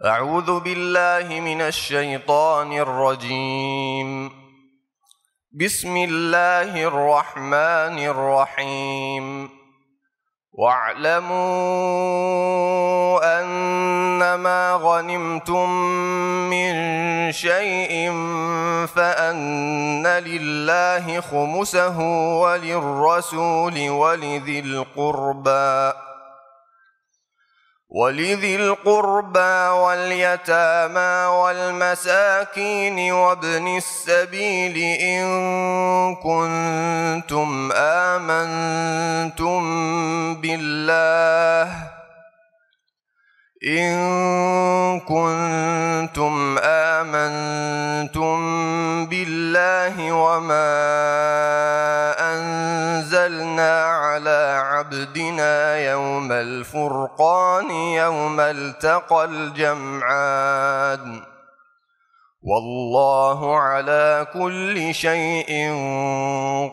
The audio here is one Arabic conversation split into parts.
أعوذ بالله من الشيطان الرجيم. بسم الله الرحمن الرحيم. واعلموا أنما غنمتم من شيء فأن لله خمسه وللرسول ولذي القربى واليتامى والمساكين وابن السبيل إن كنتم آمنتم بالله وما أنزلنا على عبدنا يوم الفرقان يوم التقى الجمعان والله على كل شيء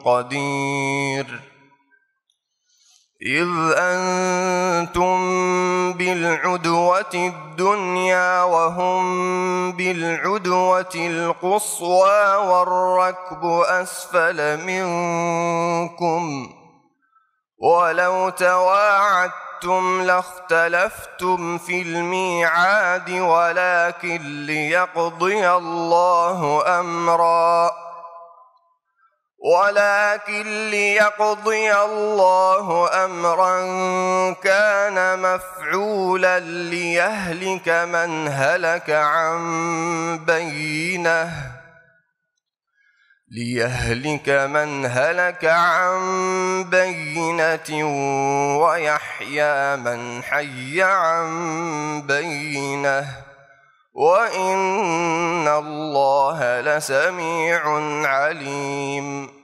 قدير. إذ أنتم بالعدوة الدنيا وهم بالعدوة القصوى والركب أسفل منكم ولو تواعدتم لاختلفتم في الميعاد ولكن ليقضي الله أمرا كان مفعولا ليهلك من هلك عن بينة ويحيى من حي عن بينة وإن الله لسميع عليم.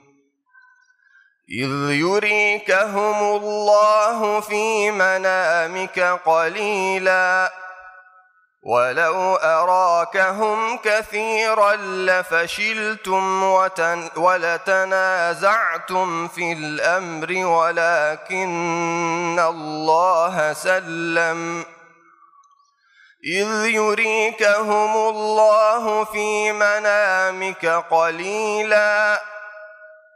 إذ يريكهم الله في منامك قليلا ولو أراكهم كثيرا لفشلتم ولتنازعتم في الأمر ولكن الله سلم. إذ يريكهم الله في منامك قليلا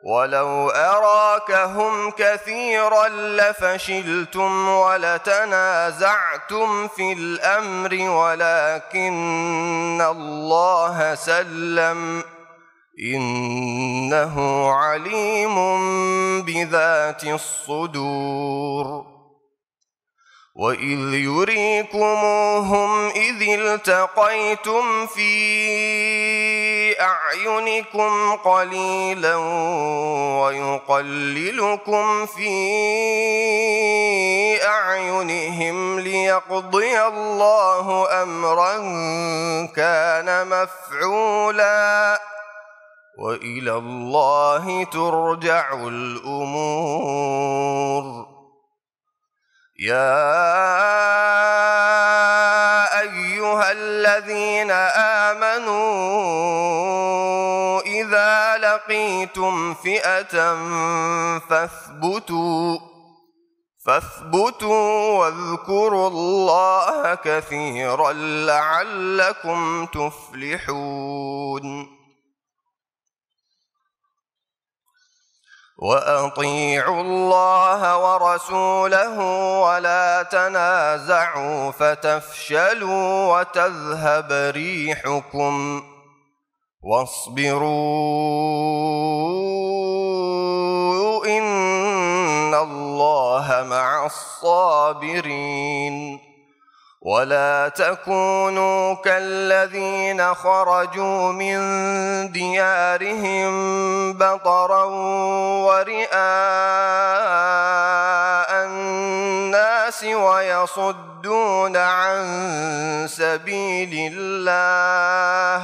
ولو أراكهم كثيرا لفشلتم ولتنازعتم في الأمر ولكن الله سلم إنه عليم بذات الصدور. وإذ يريكموهم إذ التقيتم في أعينكم قليلا ويقللكم في أعينهم ليقضي الله أمرا كان مفعولا وإلى الله ترجع الأمور. يا أيها الذين آمنوا إذا لقيتم فئة فاثبتوا واذكروا الله كثيرا لعلكم تفلحون. وأطيعوا الله ورسوله ولا تنازعوا فتفشلوا وتذهب ريحكم واصبروا إن الله مع الصابرين. ولا تكونوا كالذين خرجوا من ديارهم بطرا ورئاء الناس ويصدون عن سبيل الله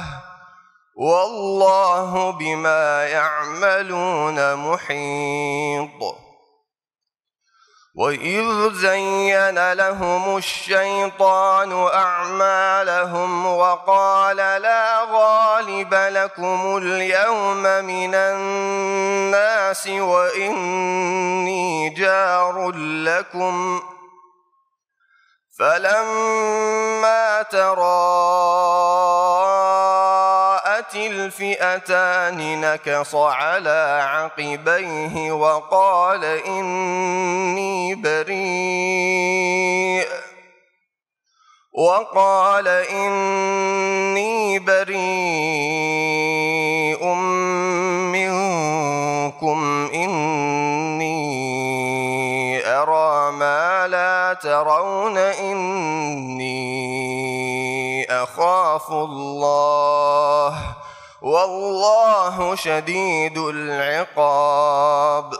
والله بما يعملون محيط. وإذ زين لهم الشيطان أعمالهم وقال لا غالب لكم اليوم من الناس وإني جار لكم فلما تراءت الفئتان نكص على عقبيه وقال إني بريء منكم إني أرى ما لا ترون إني أخاف الله والله شديد العقاب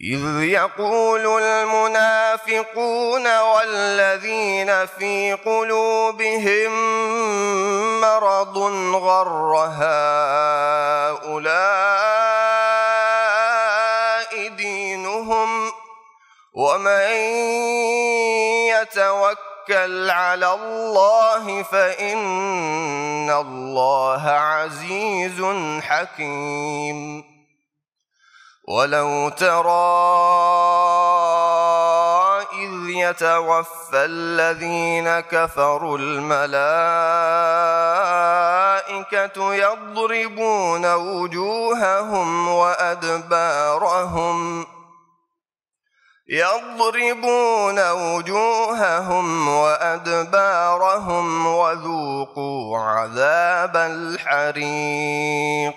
إذ يقول المنافقون والذين في قلوبهم مرض غر هؤلاء دينهم ومن يتوكل على الله فإن الله عزيز حكيم ولو ترى إذ يتوفى الذين كفروا الملائكة يضربون وجوههم وأدبارهم وذوقوا عذاب الحريق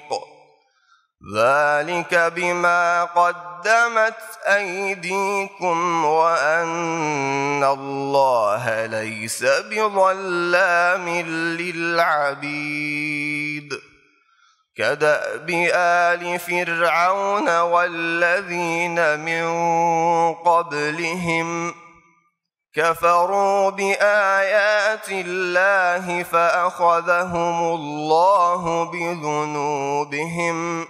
ذلك بما قدمت أيديكم وأن الله ليس بظلام للعبيد كدأب آل فرعون والذين من قبلهم كفروا بآيات الله فأخذهم الله بذنوبهم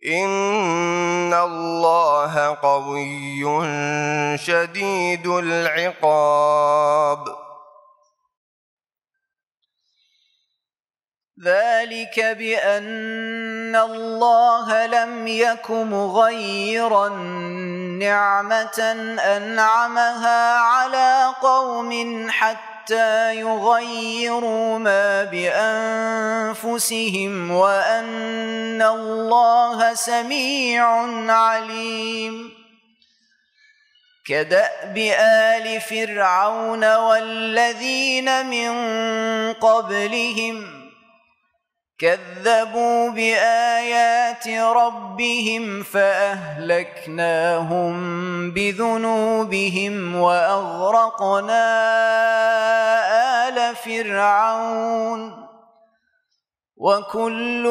إن الله قوي شديد العقاب ذلك بأن الله لم يك مغيرا نعمة أنعمها على قوم حتى يغيروا ما بأنفسهم وأن الله سميع عليم كدأب آل فرعون والذين من قبلهم كذبوا بآيات ربهم فأهلكناهم بذنوبهم وأغرقنا آل فرعون وكل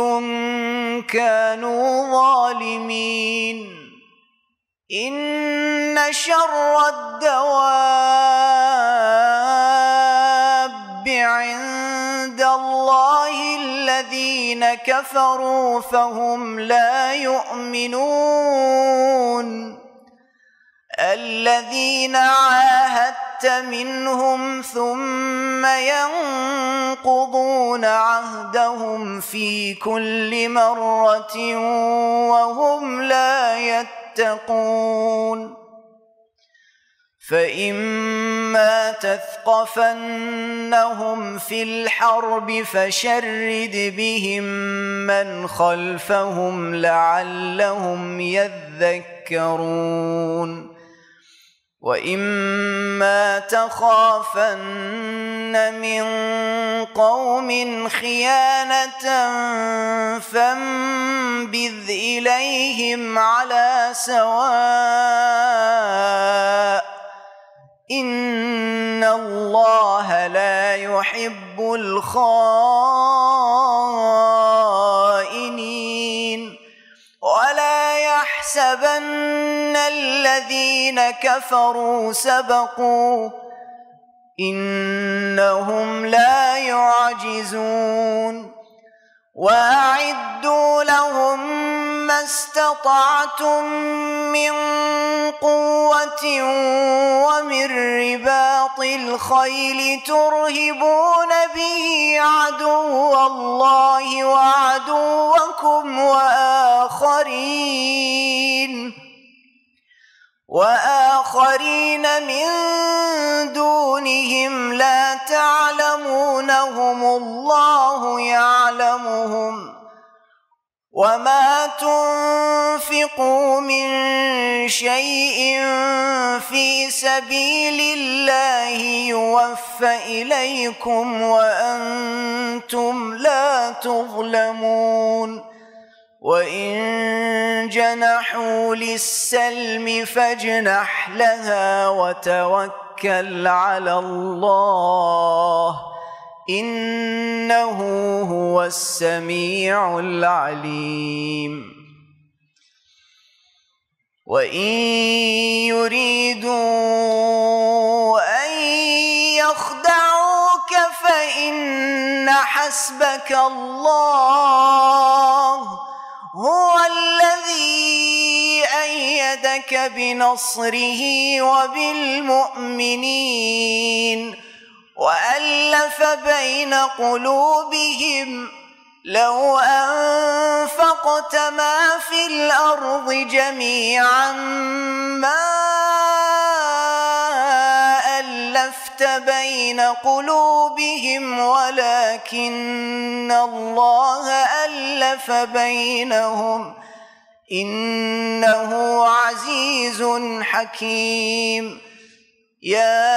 كانوا ظالمين إن شر الدواب عند الله الذين كفروا فهم لا يؤمنون الذين عاهدت منهم ثم ينقضون عهدهم في كل مرة وهم لا يتقون فإما تثقفنهم في الحرب فشرد بهم من خلفهم لعلهم يذكرون وإما تخافن من قوم خيانة فانبذ إليهم على سواء إن الله لا يحب الخائنين ولا يحسبن الذين كفروا سبقوا إنهم لا يعجزون وأعدوا لهم ما استطعتم من قوة ومن رباط الخيل ترهبون به عدو الله وآخرين من دونهم لا تعلمونهم الله يعلمهم وما تنفقوا من شيء في سبيل الله يوفى إليكم وأنتم لا تظلمون وإن جنحوا للسلم فاجنح لها وتوكل على الله إنه هو السميع العليم وإن يريدوا أن يخدعوك فإن حسبك الله هو الذي أيدك بنصره وبالمؤمنين وألف بين قلوبهم لو أنفقت ما في الأرض جميعا ما ألفت بين قلوبهم ولكن الله ألف بينهم إنه عزيز حكيم يا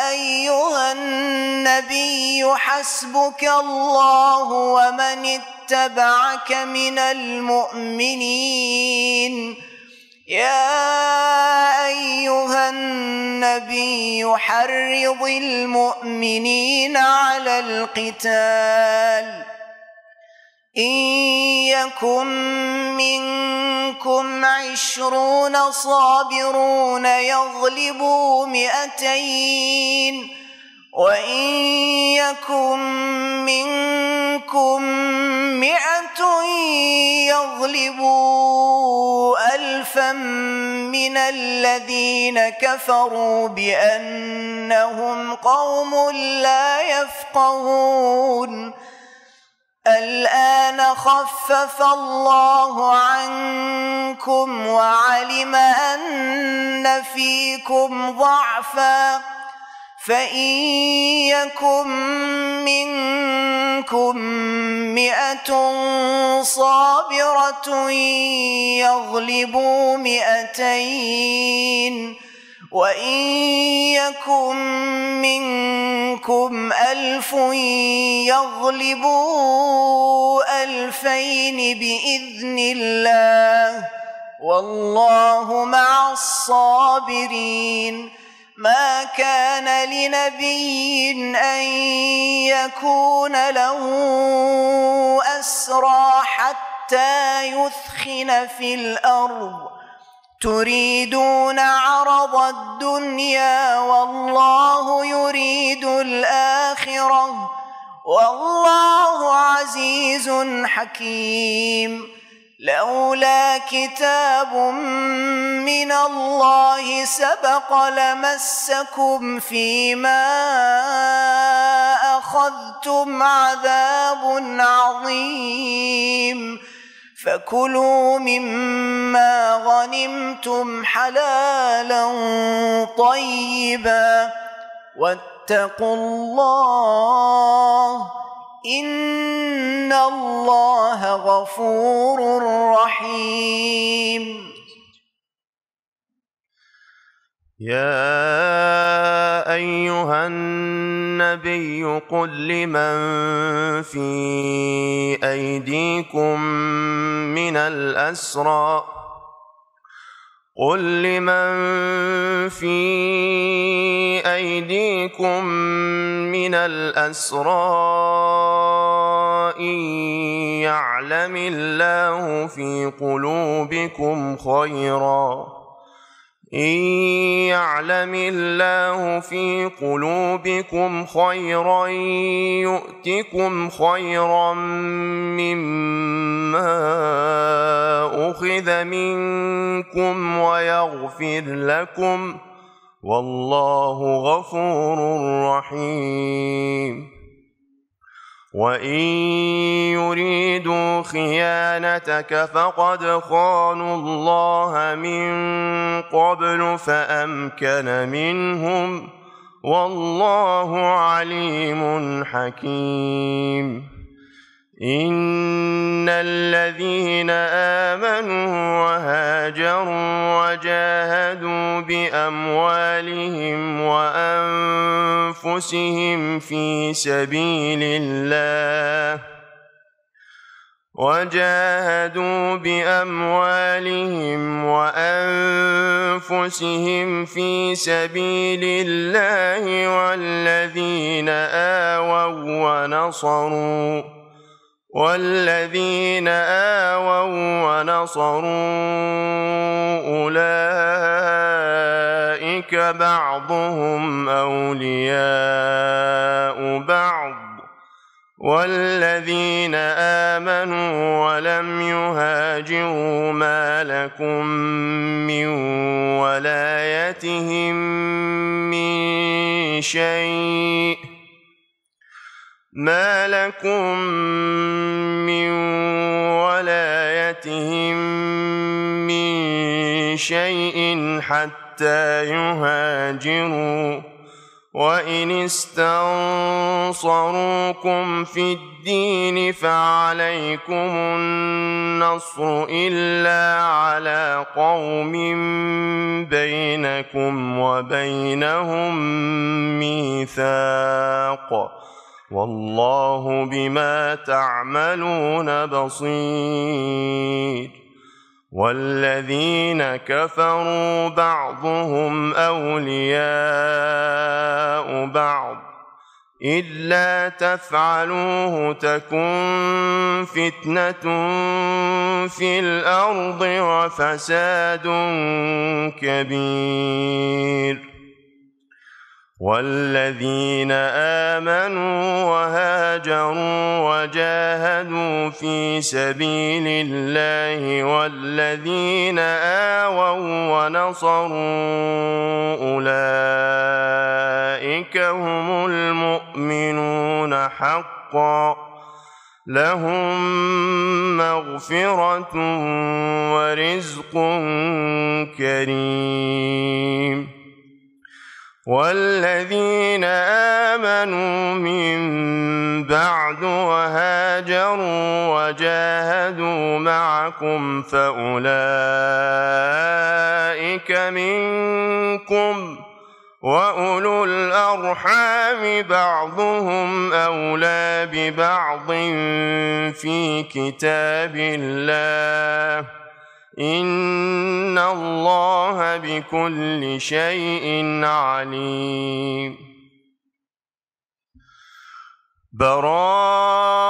أيها النبي حسبك الله ومن اتبعك من المؤمنين يا أيها النبي حرض المؤمنين على القتال إن يكن منكم 20 صابرون يغلبوا 200 وإن يكن منكم 100 يغلبوا 1000 من الذين كفروا بأنهم قوم لا يفقهون الآن خفف الله عنكم وعلم أن فيكم ضعفا فإن يكن منكم 100 صابرة يغلبوا 200 وإن يكن منكم 1000 يغلبوا 2000 بإذن الله والله مع الصابرين ما كان لنبي أن يكون له أسرى حتى يثخن في الأرض تريدون عرض الدنيا والله يريد الآخرة والله عزيز حكيم لولا كتاب من الله سبق لمسكم فيما أخذتم عذاب عظيم فكلوا مما غنمتم حلالا طيبا واتقوا الله إن الله غفور رحيم يا أيها النبي قل لمن في أيديكم من الأسرى إن يعلم الله في قلوبكم خيرا يؤتكم خيرا مما أخذ منكم ويغفر لكم والله غفور رحيم وإن يريدوا خيانتك فقد خانوا الله من قبل فأمكن منهم والله عليم حكيم إن الذين آمنوا وهاجروا وجاهدوا بأموالهم وأنفسهم في سبيل الله والذين آووا ونصروا أولئك بعضهم أولياء بعض والذين آمنوا ولم يهاجروا ما لكم من ولايتهم من شيء حتى يهاجروا وإن استنصروكم في الدين فعليكم النصر إلا على قوم بينكم وبينهم ميثاق والله بما تعملون بصير والذين كفروا بعضهم أولياء بعض إلا تفعلوه تكن فتنة في الأرض وفساد كبير والذين آمنوا وهاجروا وجاهدوا في سبيل الله والذين آووا ونصروا أولئك هم المؤمنون حقا لهم مغفرة ورزق كريم والذين آمنوا من بعد وهاجروا وجاهدوا معكم فأولئك منكم وأولو الأرحام بعضهم أولى ببعض في كتاب الله إن الله بكل شيء عليم براءة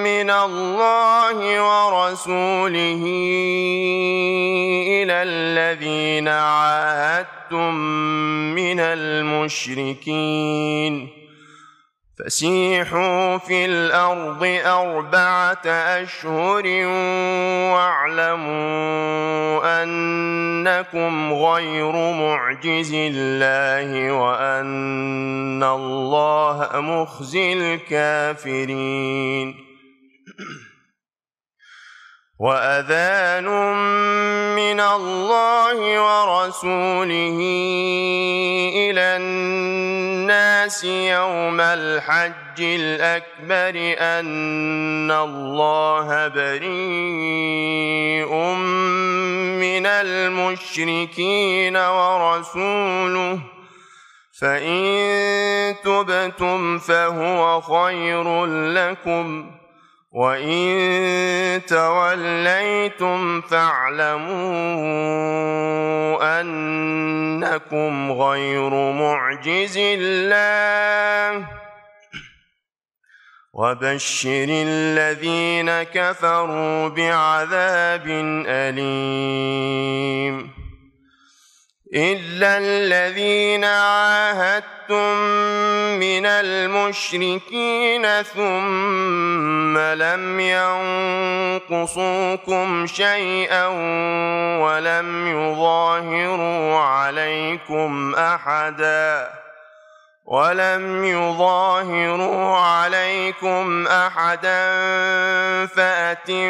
من الله ورسوله إلى الذين عاهدتم من المشركين فسيحوا في الأرض 4 أشهر واعلموا أنكم غير معجز الله وأن الله مخزي الكافرين وأذان من الله ورسوله إلى الناس يوم الحج الأكبر أن الله بريء من المشركين ورسوله فإن تبتم فهو خير لكم وإن توليتم فاعلموا أنكم غير معجز الله وبشر الذين كفروا بعذاب أليم إلا الذين عاهدتم من المشركين ثم لم ينقصوكم شيئا ولم يظاهروا عليكم أحدا ولم يظاهروا عليكم أحدا فأتموا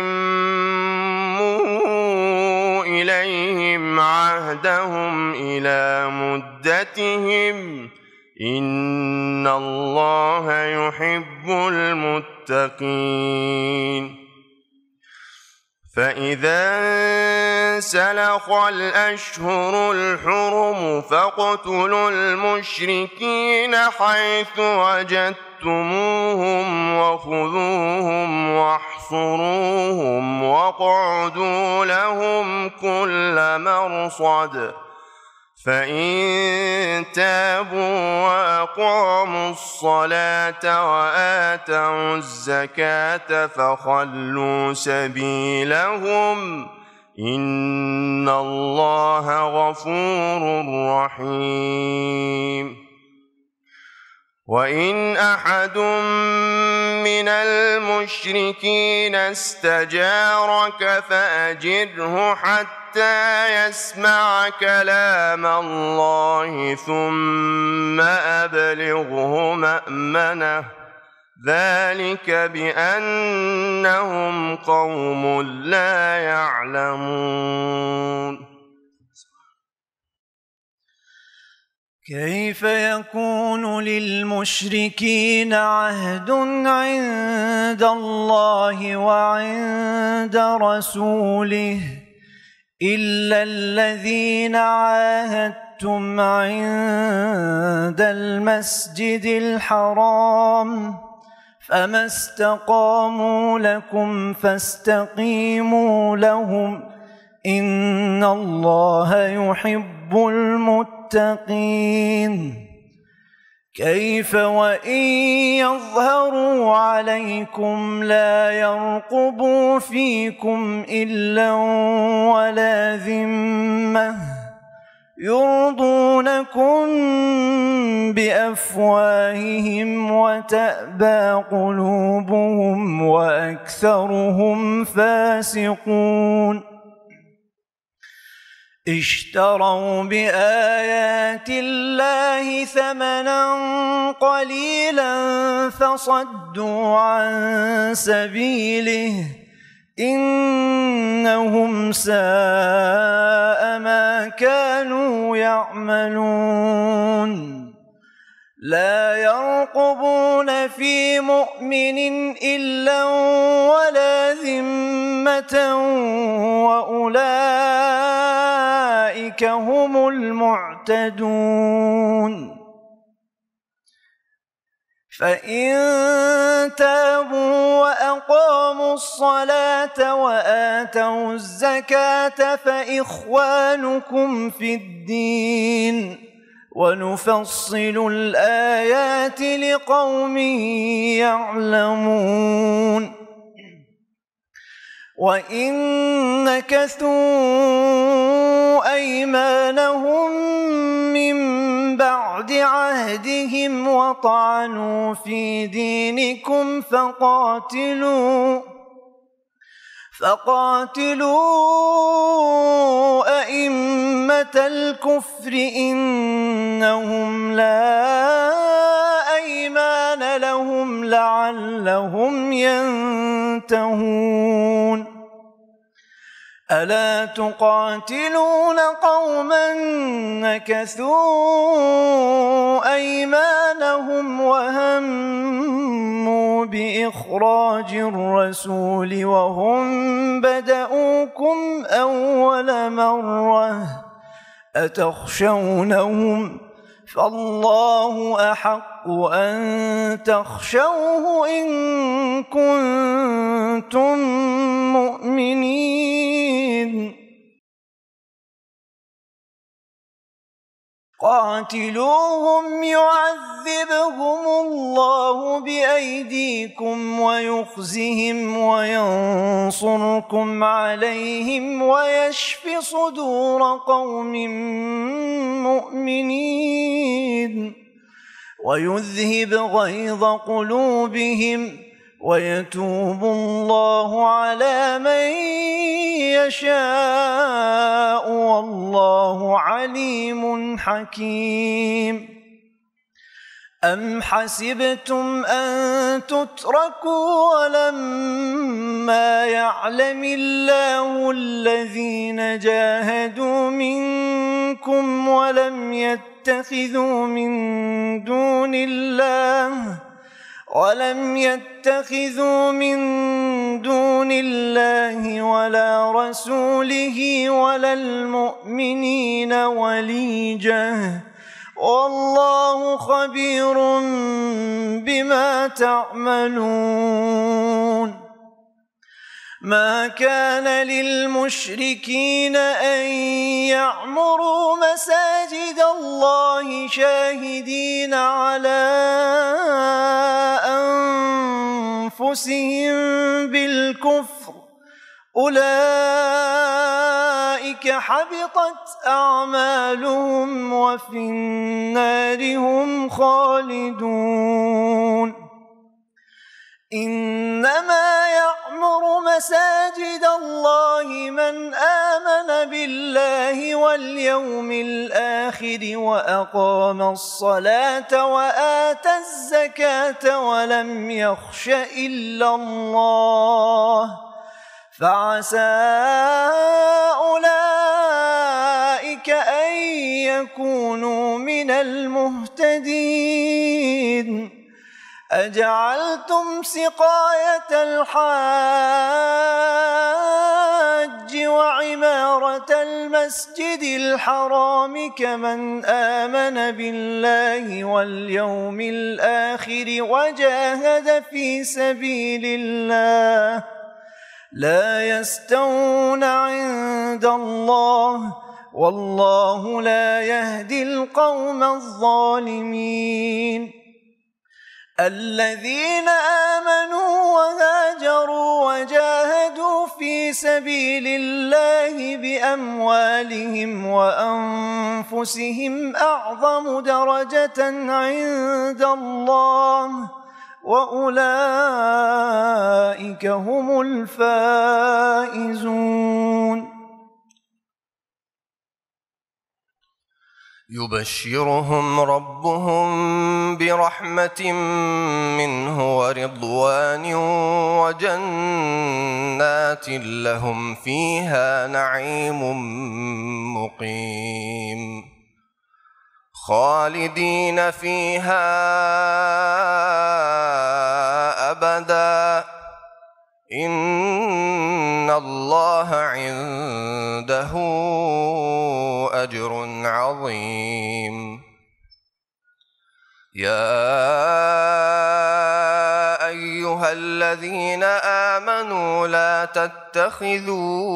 إليهم عهدهم إلى مدتهم إن الله يحب المتقين فإذا انسلخ الأشهر الحرم فاقتلوا المشركين حيث وجدتموهم وخذوهم واحصروهم واقعدوا لهم كل مرصد فإن تابوا وأقاموا الصلاة وآتوا الزكاة فخلوا سبيلهم إن الله غفور رحيم وإن أحد من المشركين استجارك فأجره حتى يسمع كلام الله ثم أبلغه مأمنه ذلك بأنهم قوم لا يعلمون كيف يكون للمشركين عهد عند الله وعند رسوله إلا الذين عاهدتم عند المسجد الحرام فما استقاموا لكم فاستقيموا لهم إن الله يحب المتقين كيف وإن يظهروا عليكم لا يرقبوا فيكم إلا ولا ذمة يرضونكم بأفواههم وتأبى قلوبهم وأكثرهم فاسقون اشتروا بآيات الله ثمنا قليلا فصدوا عن سبيله إنهم ساء ما كانوا يعملون لا يرقبون في مؤمن إلا ولا ذمة وأولئك هم المعتدون فإن تابوا وأقاموا الصلاة وآتوا الزكاة فإخوانكم في الدين ونفصل الآيات لقوم يعلمون وإن نكثوا أيمانهم من بعد عهدهم وطعنوا في دينكم فقاتلوا أئمة الكفر إنهم لا أيمان لهم لعلهم ينتهون ألا تقاتلون قوما نكثوا أيمانهم وهموا بإخراج الرسول وهم بدؤوكم أول مرة أتخشونهم فالله أحق أن تخشوه إن كنتم مؤمنين قاتلوهم يعذبهم الله بأيديكم ويخزهم وينصركم عليهم ويشف صدور قوم مؤمنين ويذهب غيظ قلوبهم ويتوب الله على من يشاء والله عليم حكيم أم حسبتم أن تتركوا ولما يعلم الله الذين جاهدوا منكم ولم يتخذوا من دون الله ولا رسوله ولا المؤمنين وليجة والله خبير بما تعملون ما كان للمشركين أن يعمروا مساجد الله شاهدين على أنفسهم بالكفر أولئك حبطت أعمالهم وفي النار هم خالدون إنما يعمر مساجد الله من آمن بالله واليوم الآخر وأقام الصلاة وآتى الزكاة ولم يخش إلا الله فعسى أولئك أن يكونوا من المهتدين أجعلتم سقاية الحاج وعمارة المسجد الحرام كمن آمن بالله واليوم الآخر وجاهد في سبيل الله لا يستوون عند الله والله لا يهدي القوم الظالمين الذين آمنوا وهاجروا وجاهدوا في سبيل الله بأموالهم وأنفسهم أعظم درجة عند الله وأولئك هم الفائزون يبشرهم ربهم برحمة منه ورضوان وجنات لهم فيها نعيم مقيم خالدين فيها أبدا إن الله عنده أجر عظيم يا أيها الذين آمنوا لا تتخذوا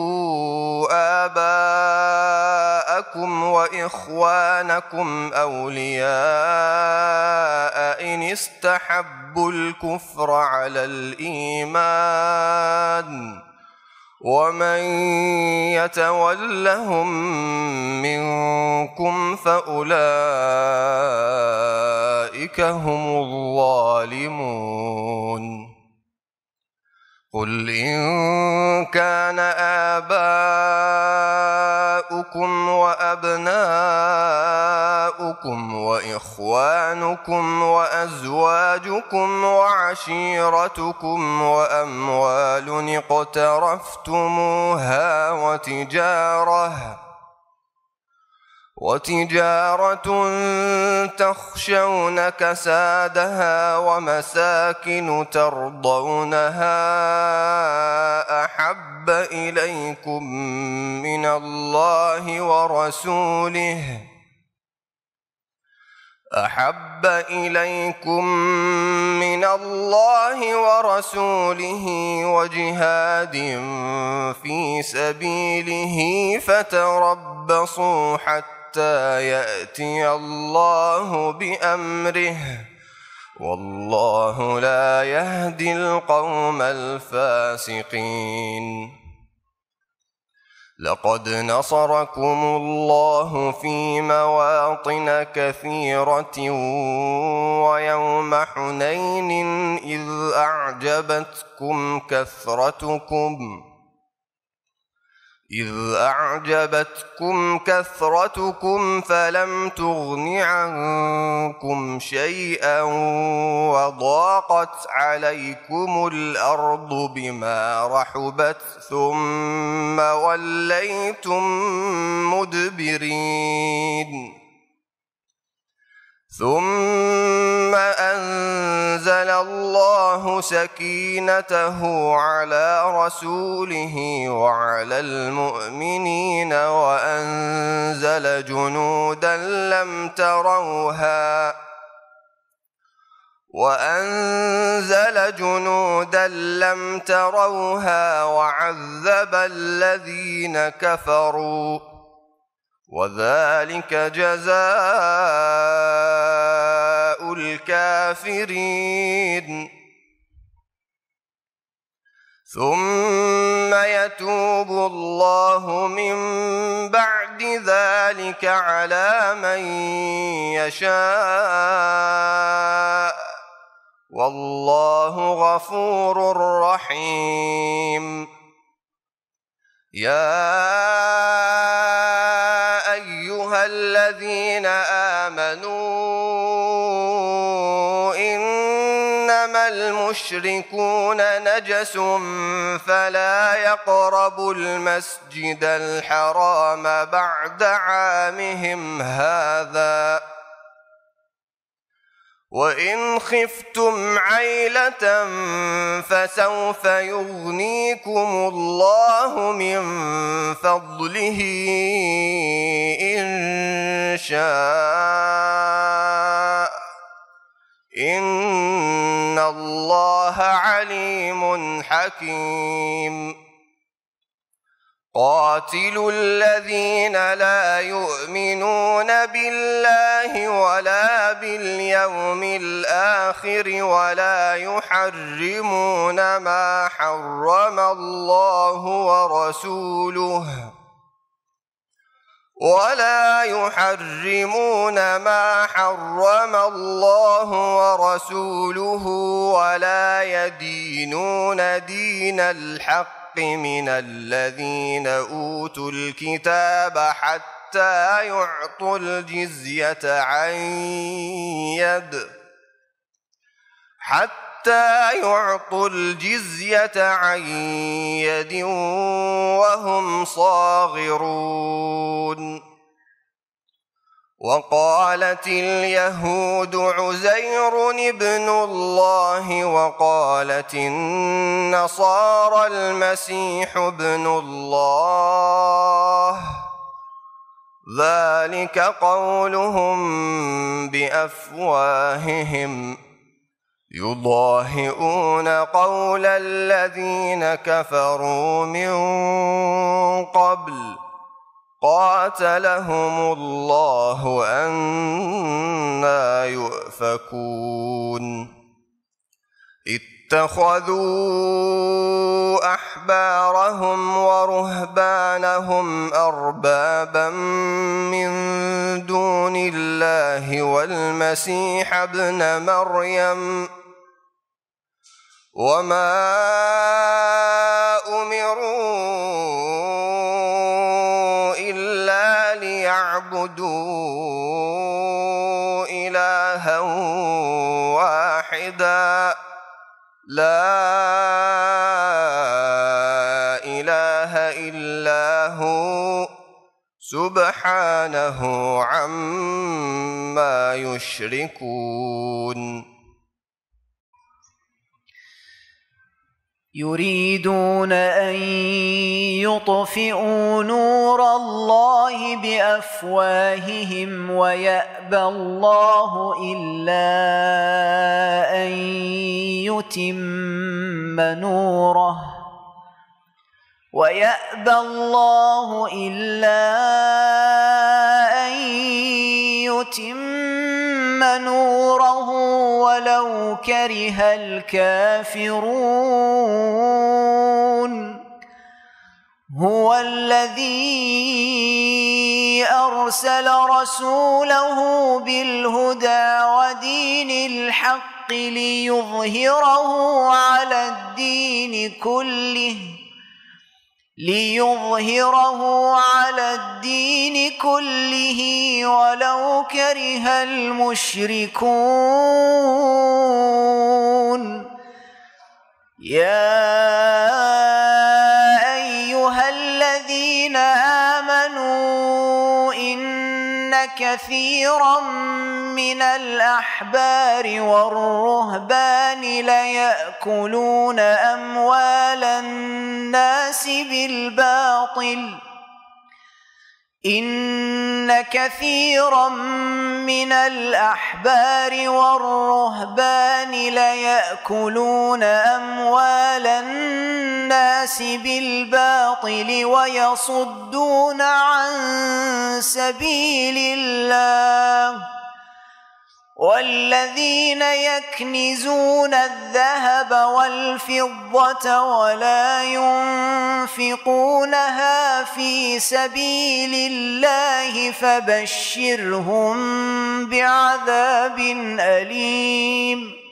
آباءكم وإخوانكم أولياء إن استحبوا الكفر على الإيمان ومن يتولهم منكم فأولئك هم الظالمون قل إن كان آباؤكم وأبناؤكم وإخوانكم وأزواجكم وعشيرتكم وأموال اقترفتموها وتجارة تخشون كسادها ومساكن ترضونها أحب إليكم من الله ورسوله وجهاد في سبيله فتربصوا حتى يأتي الله بأمره والله لا يهدي القوم الفاسقين لقد نصركم الله في مواطن كثيرة ويوم حنين إذ إذ أعجبتكم كثرتكم فلم تغن عنكم شيئا وضاقت عليكم الأرض بما رحبت ثم وليتم مدبرين ثم أنزل الله سكينته على رسوله وعلى المؤمنين وأنزل جنودا لم تروها وعذب الذين كفروا وذلك جزاء الكافرين ثم يتوب الله من بعد ذلك على من يشاء والله غفور رحيم يا أيها الذين آمنوا إنما المشركون نجس فلا يقربوا المسجد الحرام بعد عامهم هذا وإن خفتم عيلة فسوف يغنيكم الله من فضله إن شاء إن الله عليم حكيم قاتلوا الذين لا يؤمنون بالله ولا باليوم الآخر ولا يحرمون ما حرم الله ورسوله ولا يدينون دين الحق من الذين أوتوا الكتاب حتى يعطوا الجزية عن يد وهم صاغرون وقالت اليهود عزير ابن الله وقالت النصارى المسيح ابن الله ذلك قولهم بأفواههم يضاهئون قول الذين كفروا من قبل قاتلهم الله أنى يؤفكون اتخذوا أحبارهم ورهبانهم أربابا من دون الله والمسيح ابن مريم وما أمروا إلا ليعبدوا إلها واحدا لا إله إلا هو سبحانه عما يشركون يريدون أن يطفئوا نور الله بأفواههم ويأبى الله إلا أن يتم نوره ولو كره الكافرون هو الذي أرسل رسوله بالهدى ودين الحق ليظهره على الدين كله ليظهره على الدين كله ولو كره المشركون. يا أيها الذين آمنوا إن كثيرا من الأحبار والرهبان ليأكلون أموال الناس بالباطل إن كثيرا من الأحبار والرهبان ليأكلون أموال الناس بالباطل ويصدون عن سبيل الله. والذين يكنزون الذهب والفضة ولا ينفقونها في سبيل الله فبشرهم بعذاب أليم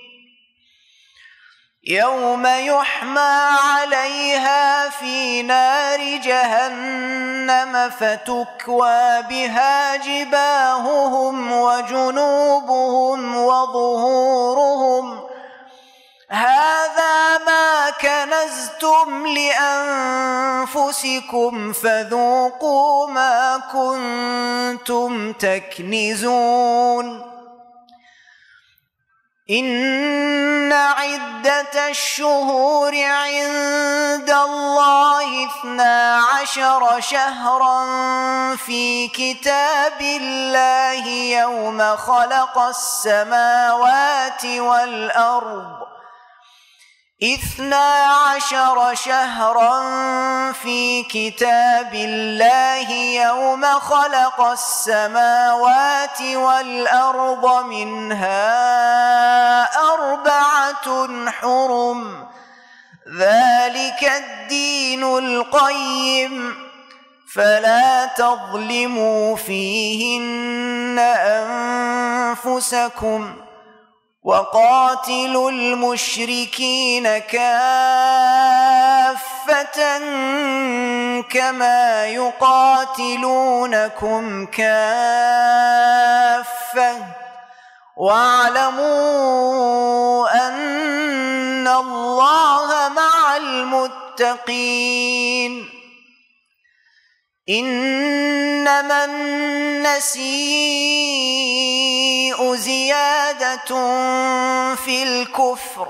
يوم يحمى عليها في نار جهنم فتكوى بها جباههم وجنوبهم وظهورهم هذا ما كنزتم لأنفسكم فذوقوا ما كنتم تكنزون. إن عدة الشهور عند الله 12 شهرا في كتاب الله يوم خلق السماوات والأرض 12 شهرا في كتاب الله يوم خلق السماوات والأرض منها 4 حرم ذلك الدين القيم فلا تظلموا فيهن أنفسكم وقاتلوا المشركين كافة كما يقاتلونكم كافة واعلموا أن الله مع المتقين. إنما النسيء زيادة في الكفر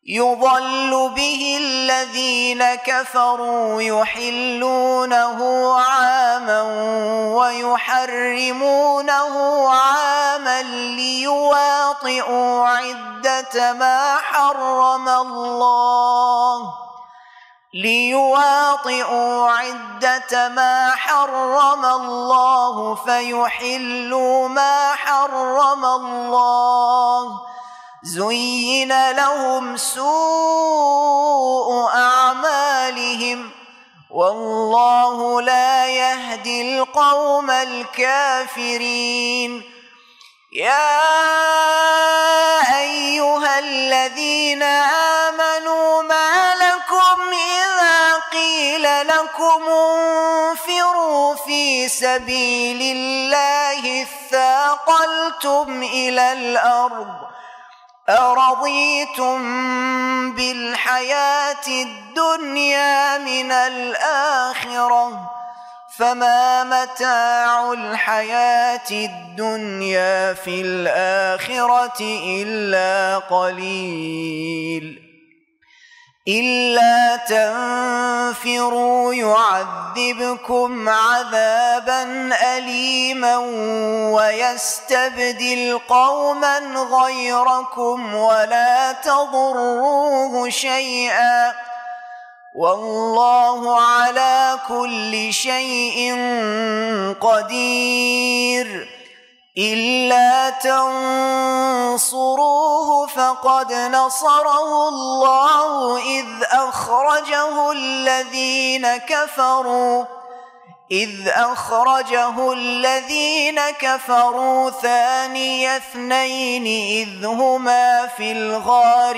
يضل به الذين كفروا يحلونه عاما ويحرمونه عاما ليواطئوا عدة ما حرم الله فيحلوا ما حرم الله زين لهم سوء أعمالهم والله لا يهدي القوم الكافرين. يا أيها الذين آمنوا ما لكم إذا قيل لكم انفروا في سبيل الله اثاقلتم إلى الأرض أرضيتم بالحياة الدنيا من الآخرة فما متاع الحياة الدنيا في الآخرة إلا قليل. إلا تنفروا يعذبكم عذابا أليما ويستبدل قوما غيركم ولا تضروه شيئا والله على كل شيء قدير. إلا تنصروه فقد نصره الله إذ أخرجه الذين كفروا ثاني اثنين إذ هما في الغار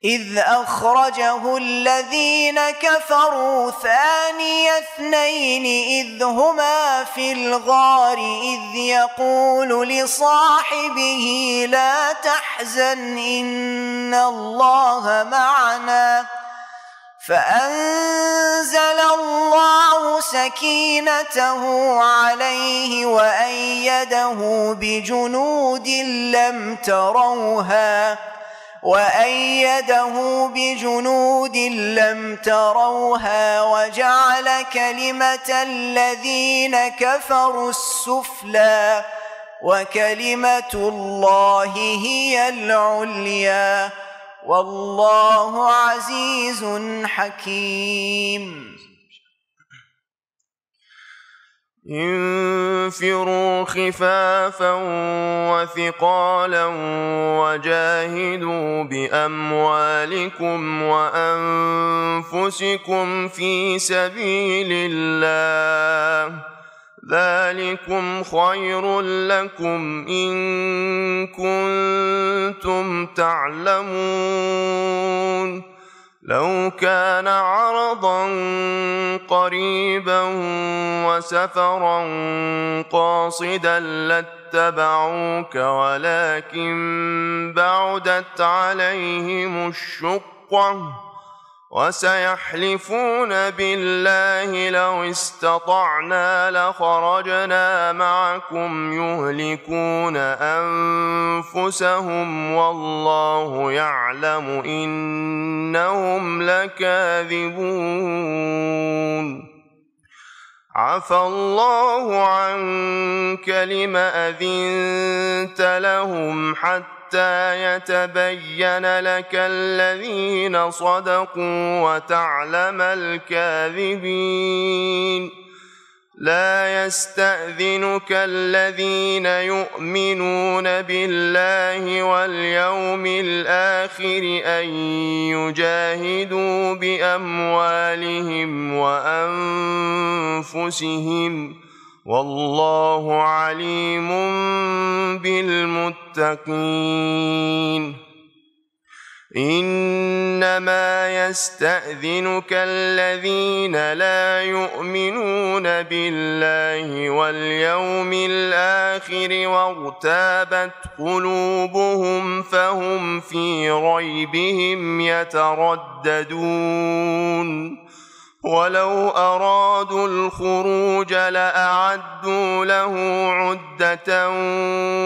إذ أخرجه الذين كفروا ثاني اثنين إذ هما في الغار إذ يقول لصاحبه لا تحزن إن الله معنا فأنزل الله سكينته عليه وأيده بجنود لم تروها وجعل كلمة الذين كفروا السفلى وكلمة الله هي العليا والله عزيز حكيم. انفروا خفافا وثقالا وجاهدوا بأموالكم وأنفسكم في سبيل الله ذلكم خير لكم إن كنتم تعلمون. لو كان عرضا قريبا وسفرا قاصدا لاتبعوك ولكن بعدت عليهم الشقة وسيحلفون بالله لو استطعنا لخرجنا معكم يهلكون أنفسهم والله يعلم إنهم لكاذبون. عفى الله عنك لم أذنت لهم حتى يتبين لك الذين صدقوا وتعلم الكاذبين. لا يستأذنك الذين يؤمنون بالله واليوم الآخر أن يجاهدوا بأموالهم وأنفسهم والله عليم بالمتقين. إنما يستأذنك الذين لا يؤمنون بالله واليوم الآخر وارتابت قلوبهم فهم في ريبهم يترددون. ولو أرادوا الخروج لأعدوا له عدة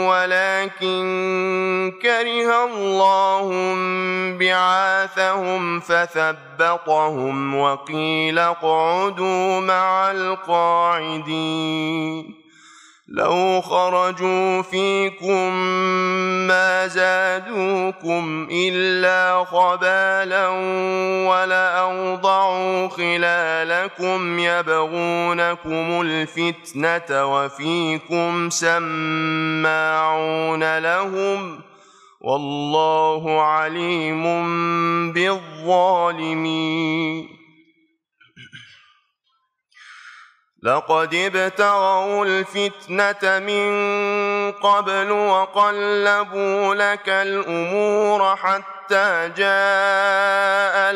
ولكن كره الله بعاثهم فثبطهم وقيل اقعدوا مع القاعدين. لو خرجوا فيكم ما زادوكم إلا خبالا ولأوضعوا خلالكم يبغونكم الفتنة وفيكم سماعون لهم والله عليم بالظالمين. لقد ابتغوا الفتنة من قبل وقلبوا لك الأمور حتى جاء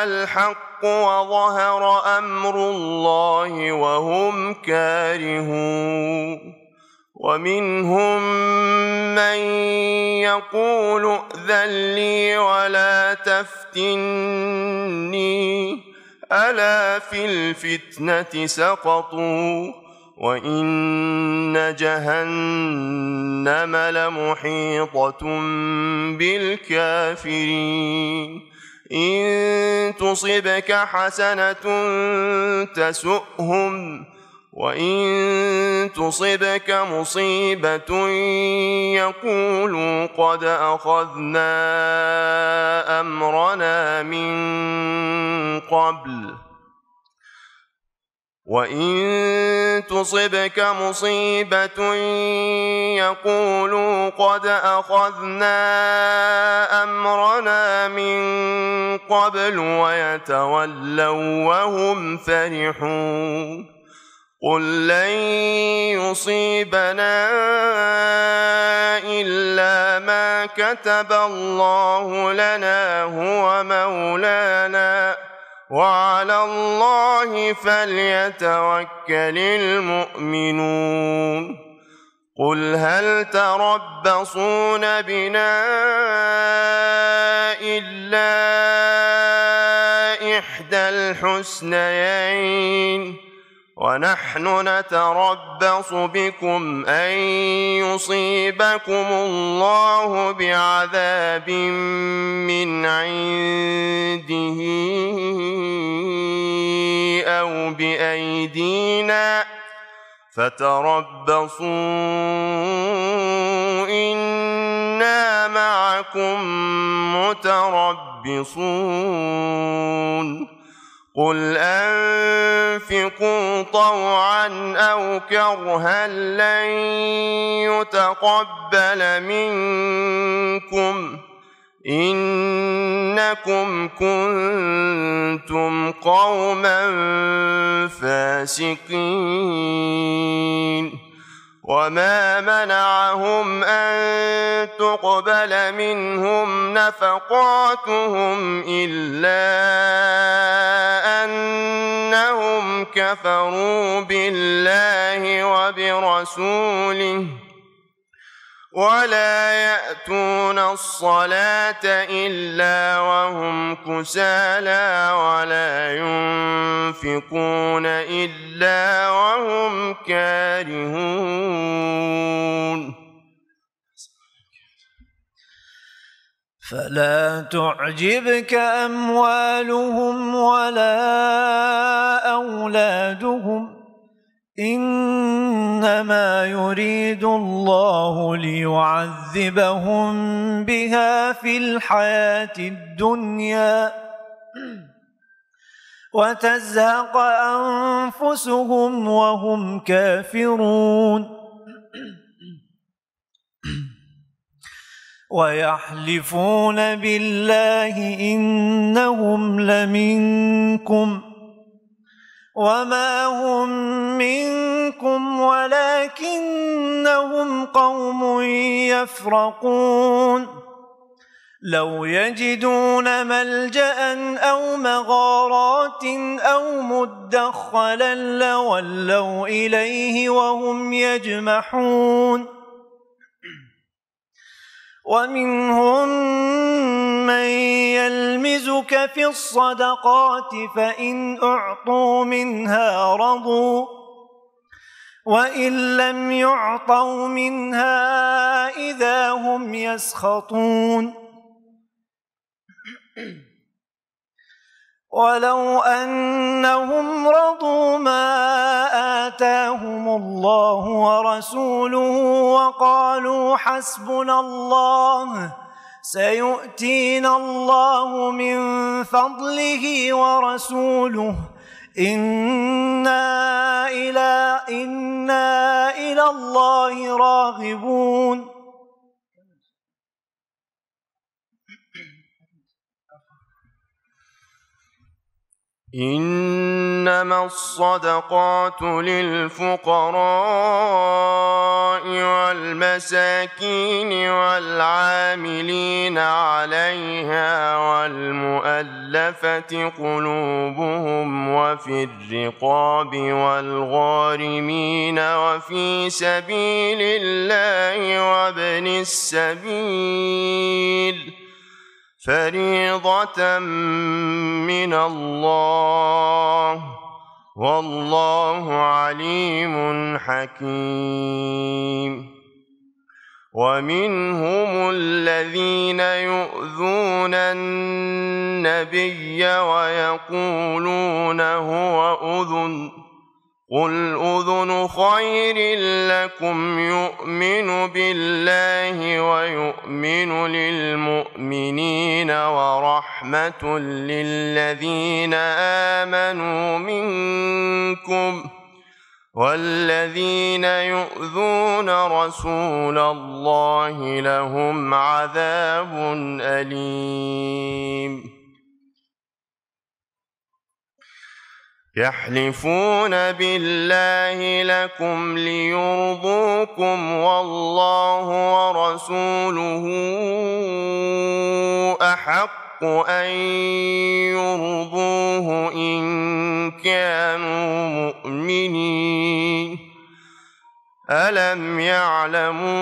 الحق وظهر أمر الله وهم كارهون. ومنهم من يقول ائذن لي ولا تفتني ألا في الفتنة سقطوا وإن جهنم لمحيطة بالكافرين. إن تصبك حسنة تسؤهم وإن تصبك مصيبة يقولوا قد أخذنا أمرنا من قبل وإن تصبك مصيبة يقولوا قد أخذنا أمرنا من قبل ويتولوا وهم فرحون. قل لن يصيبنا إلا ما كتب الله لنا هو مولانا وعلى الله فليتوكل المؤمنون قل هل تربصون بنا إلا إحدى الحسنيين ونحن نتربص بكم أن يصيبكم الله بعذاب من عنده أو بأيدينا فتربصوا إنا معكم متربصون قل أنفقوا طوعا أو كرها لن يتقبل منكم إنكم كنتم قوما فاسقين وما منعهم أن تقبل منهم نفقاتهم إلا أنهم كفروا بالله وبرسوله ولا يأتون الصلاة إلا وهم كسالى ولا ينفقون إلا وهم كارهون فلا تعجبك أموالهم ولا أولادهم إنما يريد الله ليعذبهم بها في الحياة الدنيا وتزهق أنفسهم وهم كافرون ويحلفون بالله إنهم لمنكم وما هم منكم ولكنهم قوم يفرقون لو يجدون ملجأ أو مغارات أو مدخلا لولوا إليه وهم يجمحون ومنهم من يلمزك في الصدقات فإن أعطوا منها رضوا وإن لم يعطوا منها إذا هم يسخطون ولو أنهم رضوا ما آتاهم الله ورسوله وقالوا حسبنا الله سيؤتينا الله من فضله ورسوله إنا إلى الله راغبون إنما الصدقات للفقراء والمساكين والعاملين عليها والمؤلفة قلوبهم وفي الرقاب والغارمين وفي سبيل الله وابن السبيل فريضة من الله والله عليم حكيم ومنهم الذين يؤذون النبي ويقولون هو أذن قل أذن خير لكم يؤمن بالله ويؤمن للمؤمنين ورحمة للذين آمنوا منكم والذين يؤذون رسول الله لهم عذاب أليم يحلفون بالله لكم ليرضوكم والله ورسوله أحق أن يرضوه إن كانوا مؤمنين ألم يعلموا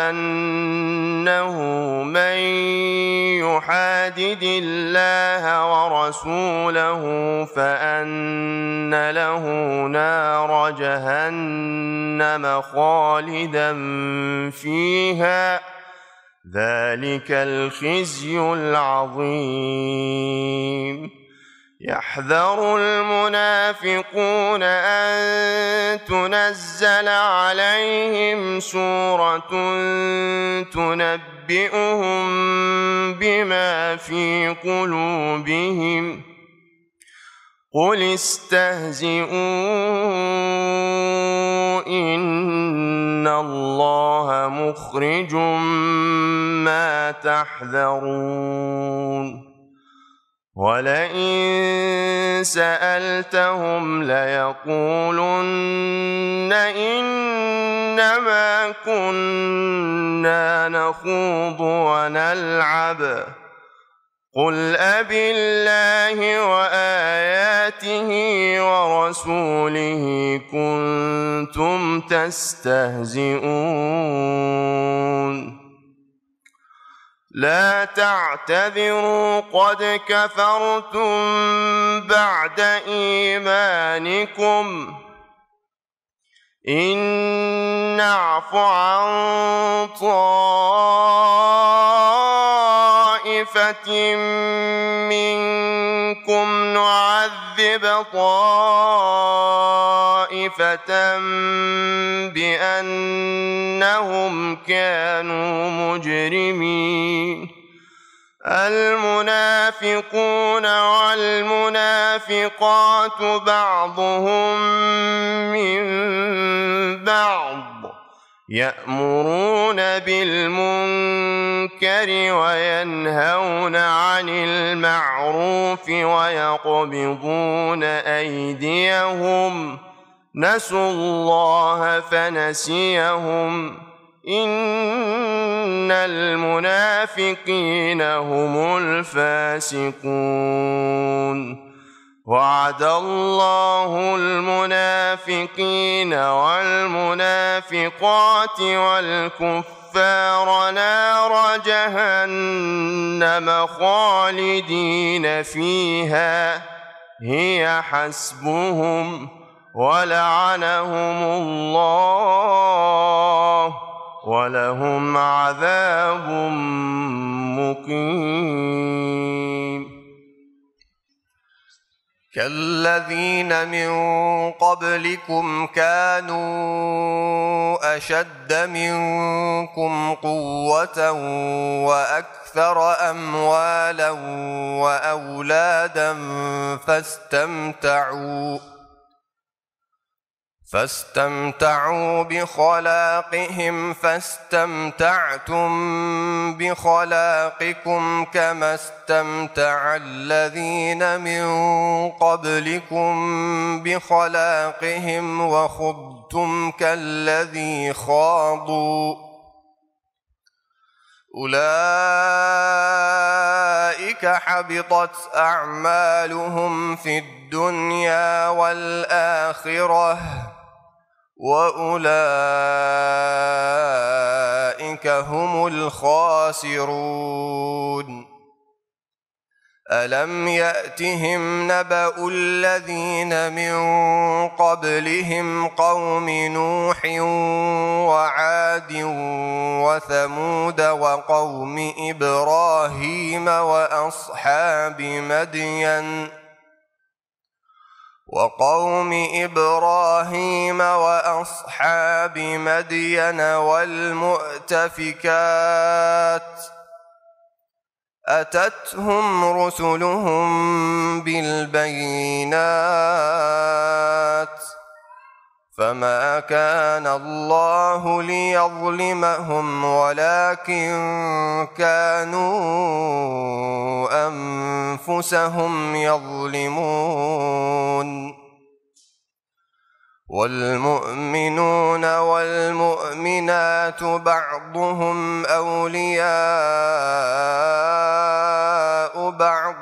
أنه من يحادد الله ورسوله فأن له نار جهنم خالدا فيها ذلك الخزي العظيم يحذر المنافقون أن تنزل عليهم سورة تنبئهم بما في قلوبهم قل استهزئوا إن الله مخرج ما تحذرون ولئن سألتهم ليقولن إنما كنا نخوض ونلعب قل أبالله وآياته ورسوله كنتم تستهزئون لا تعتذروا قد كفرتم بعد إيمانكم إن نعف عن طائفة منكم نعذب طائفة بأنهم كانوا مجرمين المنافقون والمنافقات بعضهم من بعض يأمرون بالمنكر وينهون عن المعروف ويقبضون أيديهم نسوا الله فنسيهم إن المنافقين هم الفاسقون وعد الله المنافقين والمنافقات والكفار نار جهنم خالدين فيها هي حسبهم ولعنهم الله ولهم عذاب مقيم كالذين من قبلكم كانوا أشد منكم قوة وأكثر أموالا وأولادا فاستمتعوا بخلاقهم فاستمتعتم بخلاقكم كما استمتع الذين من قبلكم بخلاقهم وخضتم كالذي خاضوا أولئك حبطت أعمالهم في الدنيا والآخرة وأولئك هم الخاسرون ألم يأتهم نبأ الذين من قبلهم قوم نوح وعاد وثمود وقوم إبراهيم وأصحاب مدين والمؤتفكات أتتهم رسلهم بالبينات فما كان الله ليظلمهم ولكن كانوا أنفسهم يظلمون والمؤمنون والمؤمنات بعضهم أولياء بعض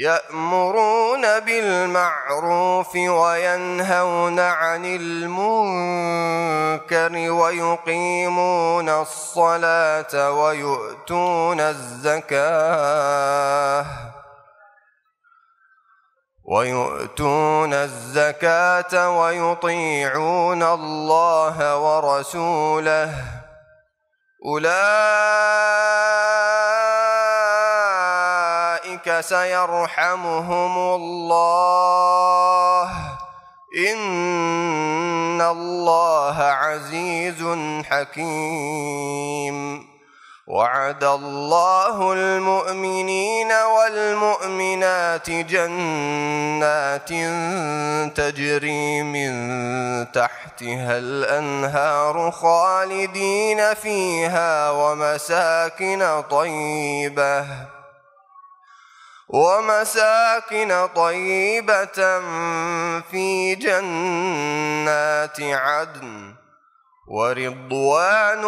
يأمرون بالمعروف وينهون عن المنكر ويقيمون الصلاة ويؤتون الزكاة ويطيعون الله ورسوله أولئك سيرحمهم الله إن الله عزيز حكيم وعد الله المؤمنين والمؤمنات جنات تجري من تحتها الأنهار خالدين فيها ومساكن طيبة في جنات عدن ورضوان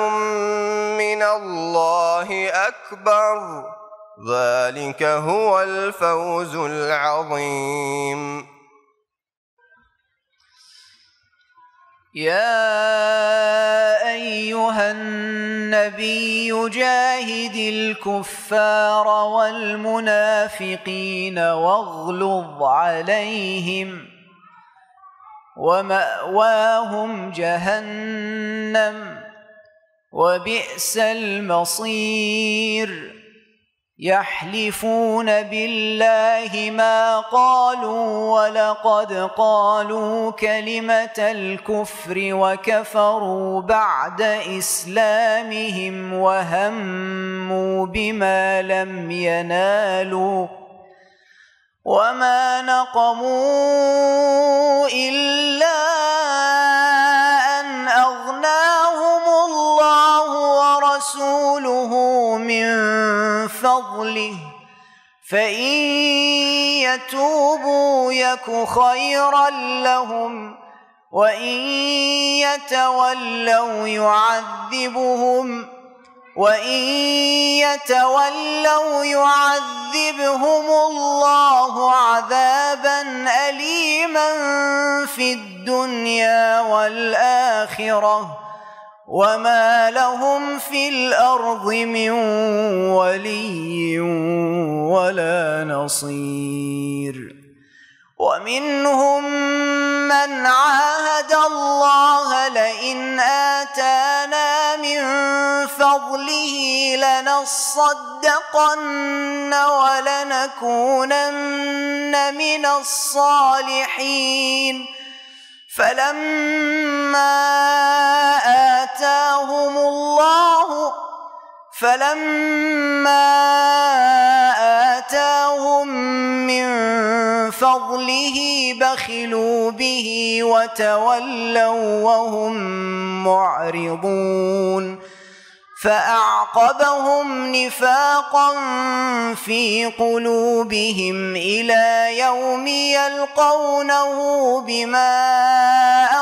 من الله أكبر ذلك هو الفوز العظيم. يا أيها النبي جاهد الكفار والمنافقين واغلظ عليهم ومأواهم جهنم وبئس المصير يحلفون بالله ما قالوا ولقد قالوا كلمة الكفر وكفروا بعد إسلامهم وهموا بما لم ينالوا وما نقموا إلا أن أغناهم الله ورسوله من فضله فإن يتوبوا يك خيرا لهم وإن يتولوا يعذبهم الله عذابا أليما في الدنيا والآخرة وما لهم في الأرض من ولي ولا نصير. ومنهم من عاهد الله لئن آتانا من فضله لنصدقن ولنكونن من الصالحين فلما آتاهم من فضله بخلوا به وتولوا وهم معرضون فأعقبهم نفاقا في قلوبهم إلى يوم يلقونه بما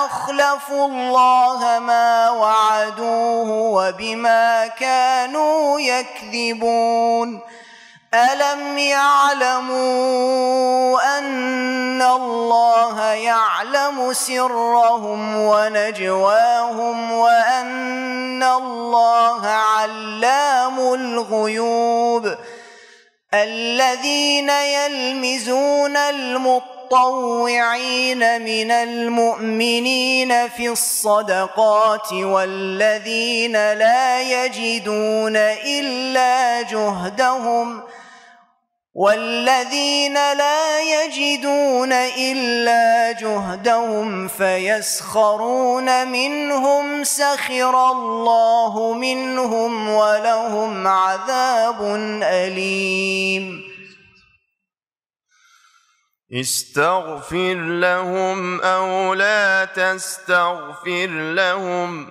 أخلفوا الله ما وعدوه وبما كانوا يكذبون. ألم يعلموا أن الله يعلم سرهم ونجواهم وأن الله علام الغيوب. الذين يلمزون المطوعين من المؤمنين في الصدقات والذين لا يجدون إلا جهدهم فيسخرون منهم سخر الله منهم ولهم عذاب أليم. استغفر لهم أو لا تستغفر لهم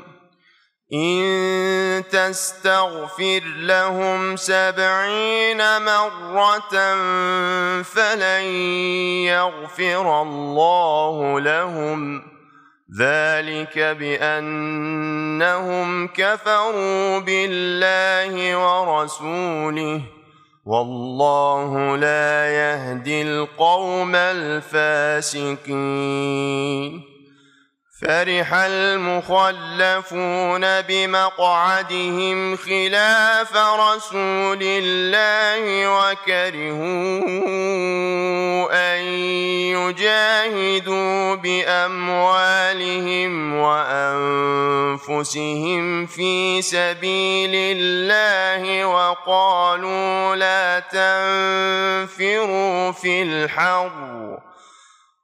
إن تستغفر لهم 70 مرة فلن يغفر الله لهم ذلك بأنهم كفروا بالله ورسوله والله لا يهدي القوم الفاسقين فرح المخلفون بمقعدهم خلاف رسول الله وكرهوا أن يجاهدوا بأموالهم وأنفسهم في سبيل الله وقالوا لا تنفروا في الحر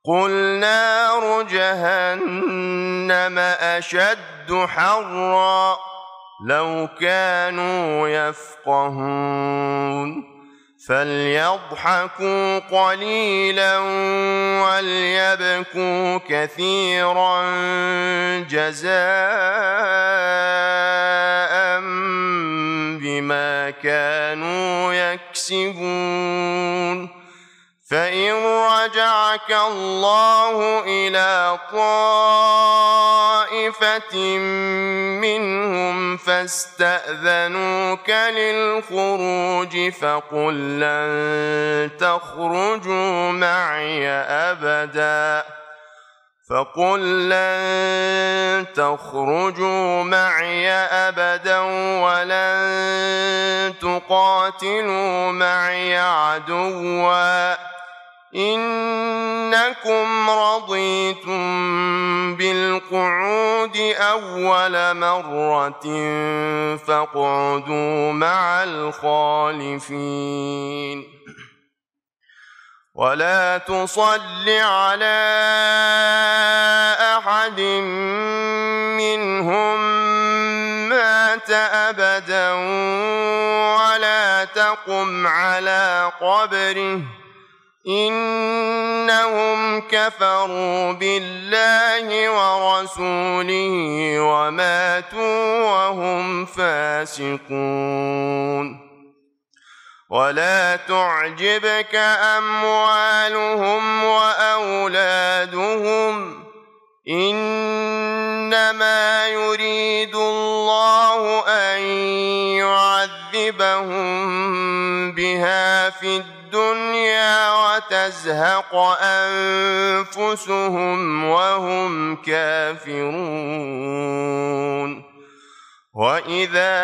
قل نار جهنم أشد حرا لو كانوا يفقهون فليضحكوا قليلا وليبكوا كثيرا جزاء بما كانوا يكسبون فإن رجعك الله إلى طائفة منهم فاستأذنوك للخروج فقل لن تخرجوا معي أبدا ولن تقاتلوا معي عدوا إنكم رضيتم بالقعود أول مرة فاقعدوا مع الخالفين ولا تصل على أحد منهم مات أبدا ولا تقم على قبره إنهم كفروا بالله ورسوله وماتوا وهم فاسقون ولا تعجبك أموالهم وأولادهم إنما يريد الله أن يعذبهم بها في الدنيا وتزهق أنفسهم وهم كافرون وإذا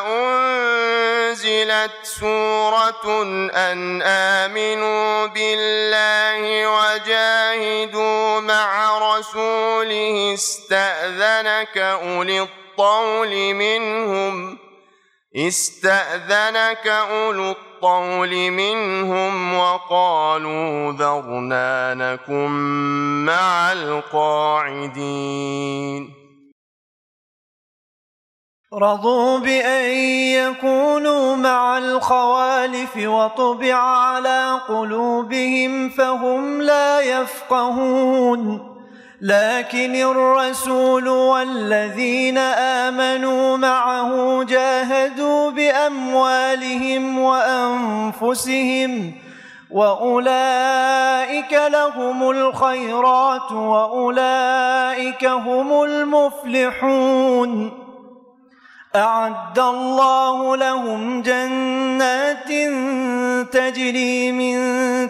أنزلت سورة أن آمنوا بالله وجاهدوا مع رسوله استأذنك أولو الطول منهم وقالوا ذرنا نكن مع القاعدين رضوا بأن يكونوا مع الخوالف وطبع على قلوبهم فهم لا يفقهون لكن الرسول والذين آمنوا معه جاهدوا بأموالهم وأنفسهم وأولئك لهم الخيرات وأولئك هم المفلحون أعد الله لهم جنات تجري من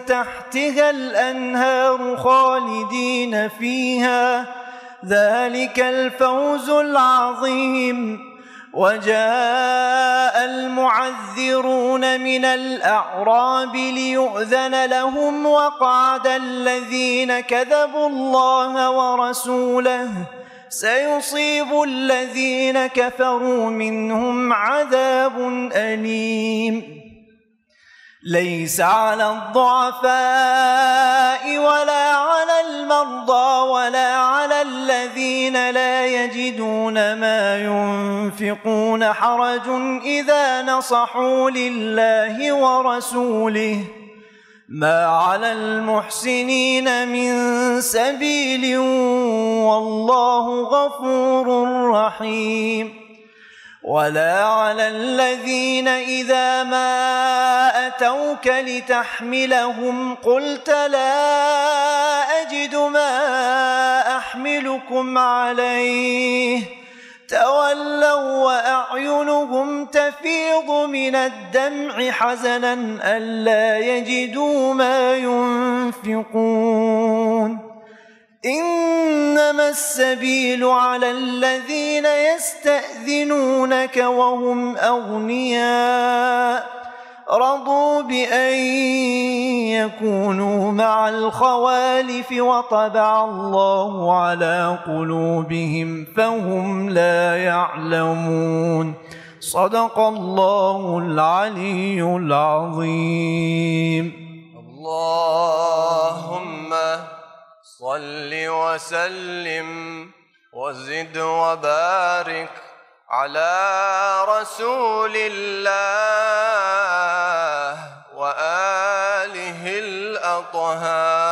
تحتها الأنهار خالدين فيها ذلك الفوز العظيم وجاء المعذرون من الأعراب ليؤذن لهم وقعد الذين كذبوا الله ورسوله سيصيب الذين كفروا منهم عذاب أليم ليس على الضعفاء ولا على المرضى ولا على الذين لا يجدون ما ينفقون حرج إذا نصحوا لله ورسوله ما على المحسنين من سبيل والله غفور رحيم ولا على الذين إذا ما أتوك لتحملهم قلت لا أجد ما أحملكم عليه تولوا وأعينهم تفيض من الدمع حزنا ألا يجدوا ما ينفقون إنما السبيل على الذين يستأذنونك وهم أغنياء رضوا بأن يكونوا مع الخوالف وطبع الله على قلوبهم فهم لا يعلمون صدق الله العلي العظيم. اللهم صل وسلم وزد وبارك على رسول الله وآله الأطهار.